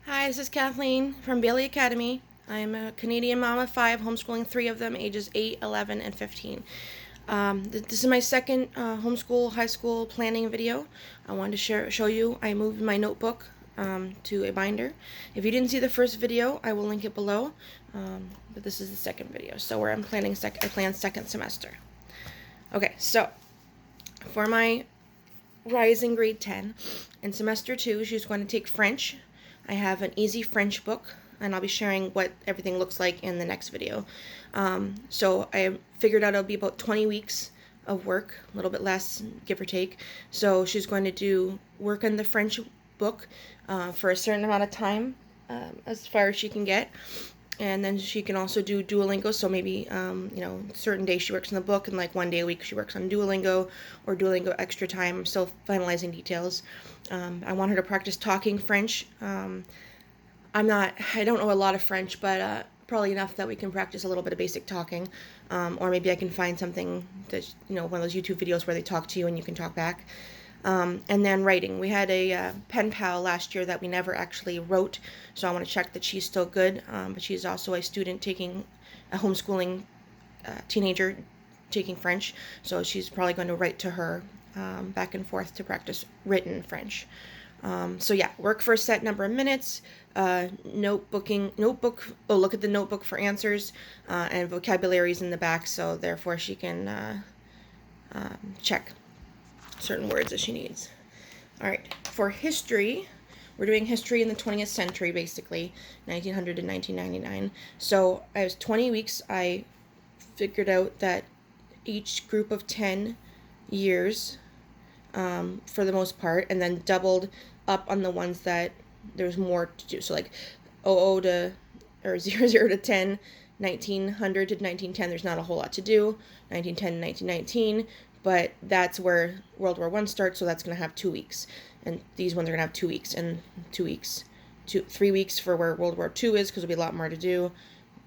Hi, this is Kathleen from Bailey Academy. I'm a Canadian mom of 5, homeschooling 3 of them, ages 8, 11, and 15. This is my second homeschool high school planning video. I wanted to show you I moved my notebook to a binder. If you didn't see the first video, I will link it below. But this is the second video, so where I plan second semester. Okay, so for my rising grade 10 in semester 2, she's going to take French. I have an easy French book, and I'll be sharing what everything looks like in the next video. So I figured out it'll be about 20 weeks of work, a little bit less, give or take. So she's going to do work on the French book for a certain amount of time, as far as she can get. And then she can also do Duolingo, so maybe, certain days she works on the book, and like one day a week she works on Duolingo, or Duolingo extra time. I'm still finalizing details. I want her to practice talking French. I don't know a lot of French, but probably enough that we can practice a little bit of basic talking. Or maybe I can find something that, one of those YouTube videos where they talk to you and you can talk back. And then writing. We had a pen pal last year that we never actually wrote, so I want to check that she's still good. But she's also a student taking a homeschooling teenager taking French, so she's probably going to write to her back and forth to practice written French. So yeah, work for a set number of minutes, notebook, look at the notebook for answers, and vocabularies in the back, so therefore she can check certain words that she needs. All right, for history, we're doing history in the 20th century, basically, 1900 to 1999. So as 20 weeks, I figured out that each group of 10 years, for the most part, and then doubled up on the ones that there's more to do. So like 00 to, or 00 to 10, 1900 to 1910, there's not a whole lot to do. 1910 to 1919, but that's where World War I starts, so that's going to have 2 weeks. And these ones are going to have 2 weeks, and 2 weeks. 3 weeks for where World War II is, because there'll be a lot more to do.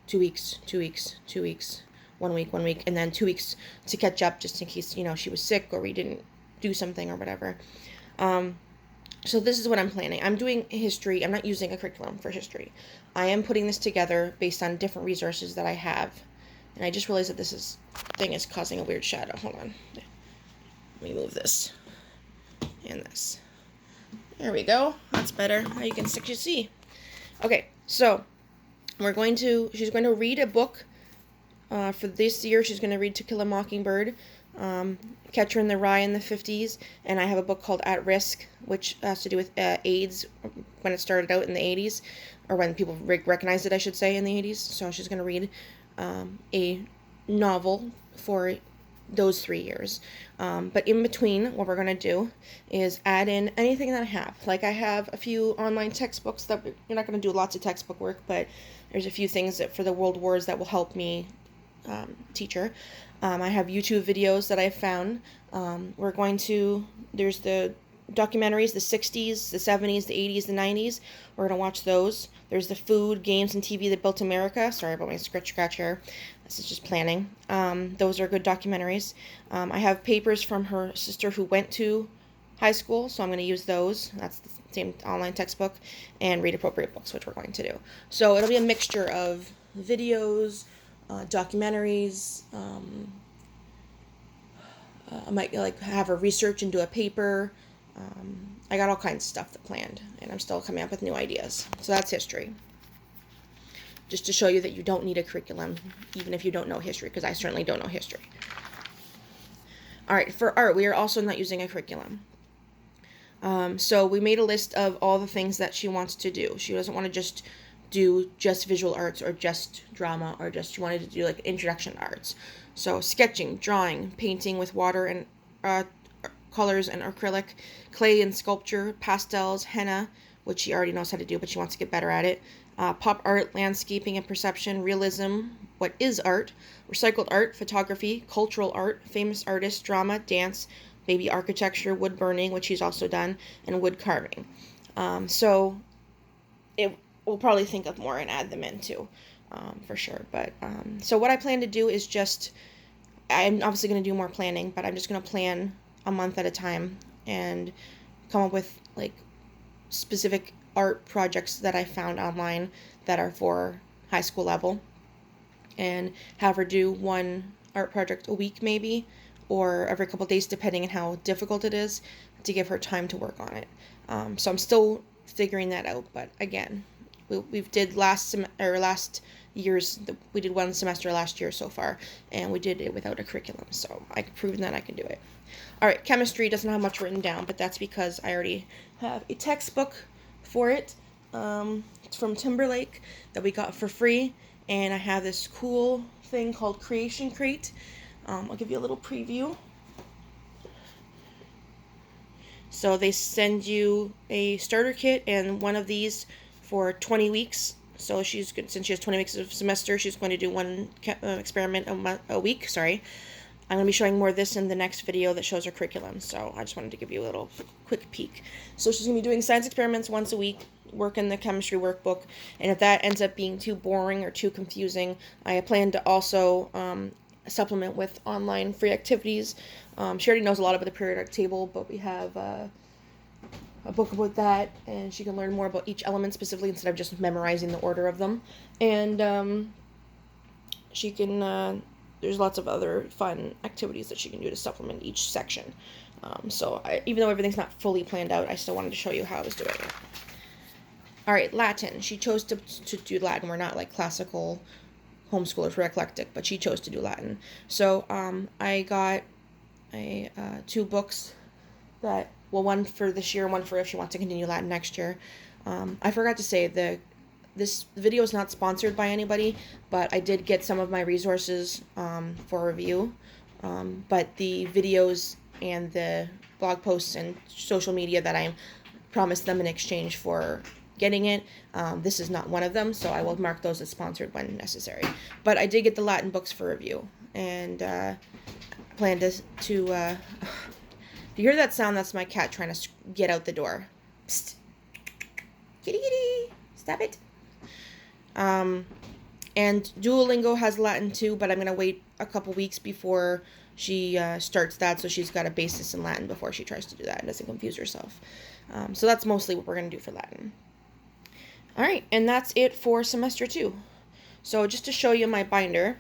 2 weeks, 2 weeks, 2 weeks, 1 week, 1 week, and then 2 weeks to catch up, just in case, she was sick or we didn't do something or whatever. So this is what I'm planning. I'm doing history. I'm not using a curriculum for history. I am putting this together based on different resources that I have. And I just realized that this thing is causing a weird shadow. Hold on. Let me move this and this. There we go. That's better. Now you can actually see. Okay, so she's going to read a book. For this year, she's going to read To Kill a Mockingbird, Catcher in the Rye in the 50s, and I have a book called At Risk, which has to do with AIDS when it started out in the 80s, or when people recognized it, I should say, in the 80s. So she's going to read a novel for those 3 years. But in between, what we're going to do is add in anything that I have. Like I have a few online textbooks that you're not going to do lots of textbook work, but there's a few things that for the world wars that will help me teach her. I have YouTube videos that I've found. There's the documentaries, the 60s, the 70s, the 80s, the 90s. We're going to watch those. There's the food, games, and TV that built America. Sorry about my scratch here. This is just planning. Those are good documentaries. I have papers from her sister who went to high school, so I'm going to use those. That's the same online textbook. And read appropriate books, which we're going to do. So it'll be a mixture of videos, documentaries. I might have her research and do a paper. I got all kinds of stuff planned, and I'm still coming up with new ideas. So that's history. Just to show you that you don't need a curriculum, even if you don't know history, because I certainly don't know history. All right, for art, we are also not using a curriculum. So we made a list of all the things that she wants to do. She doesn't want to do just visual arts or just drama, or she wanted to do like introduction to arts. So sketching, drawing, painting with water and colors and acrylic, clay and sculpture, pastels, henna, which she already knows how to do, but she wants to get better at it. Pop art, landscaping and perception, realism, what is art, recycled art, photography, cultural art, famous artists, drama, dance, baby architecture, wood burning, which she's also done, and wood carving. So we'll probably think of more and add them in too, for sure. But so what I plan to do is I'm obviously going to do more planning, but I'm just going to plan a month at a time and come up with like specific art projects that I found online that are for high school level, and have her do one art project a week maybe, or every couple of days depending on how difficult it is, to give her time to work on it. So I'm still figuring that out, but again, we did last year's, we did one semester last year so far, and we did it without a curriculum, so I can prove that I can do it. Alright, chemistry doesn't have much written down, but that's because I already have a textbook for it. It's from Timberlake that we got for free, and I have this cool thing called Creation Crate. I'll give you a little preview. So they send you a starter kit and one of these for 20 weeks. So since she has 20 weeks of semester, she's going to do one experiment a week. Sorry. I'm going to be showing more of this in the next video that shows her curriculum. So I just wanted to give you a little quick peek. So she's going to be doing science experiments once a week, work in the chemistry workbook. And if that ends up being too boring or too confusing, I plan to also supplement with online free activities. She already knows a lot about the periodic table, but we have a book about that, and she can learn more about each element specifically instead of just memorizing the order of them. And she can, there's lots of other fun activities that she can do to supplement each section. Even though everything's not fully planned out, I still wanted to show you how I was doing it. Alright, Latin. She chose to do Latin. We're not like classical homeschoolers, we're eclectic, but she chose to do Latin. So I got two books that, well, one for this year, one for if she wants to continue Latin next year. I forgot to say, this video is not sponsored by anybody, but I did get some of my resources for review. But the videos and the blog posts and social media that I promised them in exchange for getting it, this is not one of them, so I will mark those as sponsored when necessary. But I did get the Latin books for review, and plan to if you hear that sound, that's my cat trying to get out the door. Psst. Kitty kitty, stop it. And Duolingo has Latin too, but I'm going to wait a couple weeks before she starts that, so she's got a basis in Latin before she tries to do that and doesn't confuse herself. So that's mostly what we're going to do for Latin. Alright, and that's it for semester 2. So just to show you my binder,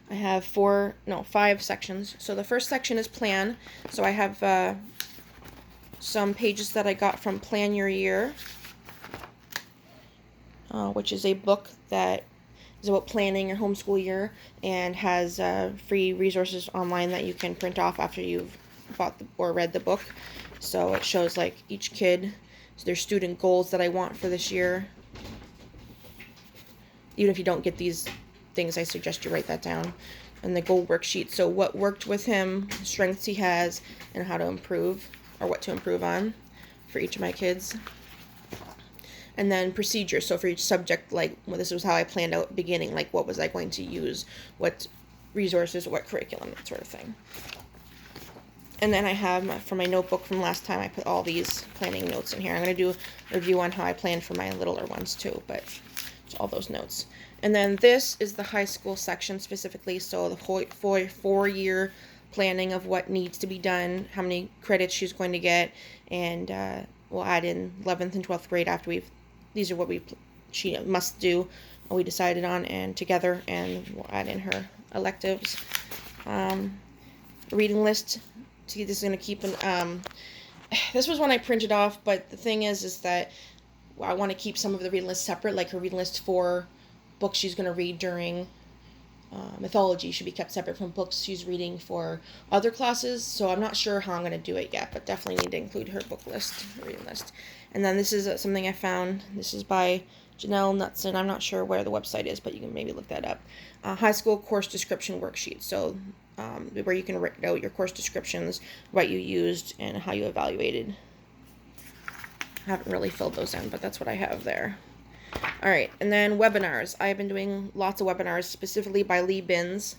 I have 5 sections. So the first section is plan. So I have some pages that I got from Plan Your Year, which is a book that is about planning your homeschool year and has free resources online that you can print off after you've bought or read the book. So it shows like each kid, their student goals that I want for this year. Even if you don't get these things, I suggest you write that down. And the goal worksheet, so what worked with him, strengths he has, and how to improve, or what to improve on for each of my kids. And then procedure, so for each subject, like, well, this was how I planned out at the beginning, like what was I going to use, what resources, what curriculum, that sort of thing. And then I have, for my notebook from last time, I put all these planning notes in here. I'm going to do a review on how I planned for my littler ones too, but it's all those notes. And then this is the high school section specifically, so the whole 4-year planning of what needs to be done, how many credits she's going to get, and we'll add in 11th and 12th grade after these are what she must do, we decided on, and together, and we'll add in her electives. Reading list. See, this is going to keep this was one I printed off, but the thing is that I want to keep some of the reading list separate, like her reading list for books she's going to read during mythology should be kept separate from books she's reading for other classes, so I'm not sure how I'm going to do it yet, but definitely need to include her book list, reading list. And then this is something I found. This is by Janelle Knutson. I'm not sure where the website is, but you can maybe look that up. High school course description worksheet. So where you can write out your course descriptions, what you used, and how you evaluated. I haven't really filled those in, but that's what I have there. Alright, and then webinars. I've been doing lots of webinars, specifically by Lee Binns,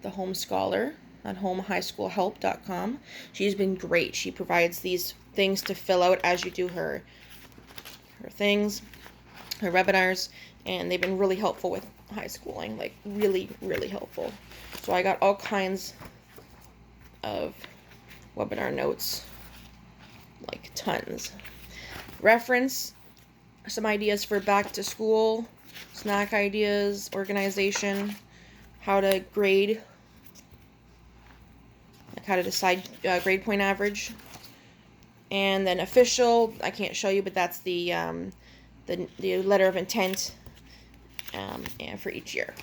the Home Scholar, on homehighschoolhelp.com. She's been great. She provides these things to fill out as you do her things, her webinars, and they've been really helpful with high schooling, like really, really helpful. So I got all kinds of webinar notes, like tons. reference, some ideas for back to school, snack ideas, organization, how to grade, like how to decide grade point average, and then official. I can't show you, but that's the letter of intent, and for each year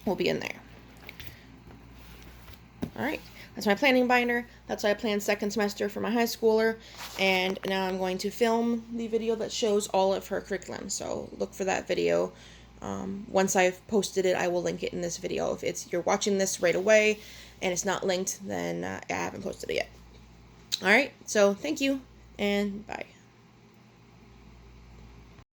will be in there. All right, that's my planning binder. That's how I plan second semester for my high schooler. And now I'm going to film the video that shows all of her curriculum. So look for that video. Once I've posted it, I will link it in this video. If you're watching this right away and it's not linked, then I haven't posted it yet. All right, so thank you and bye.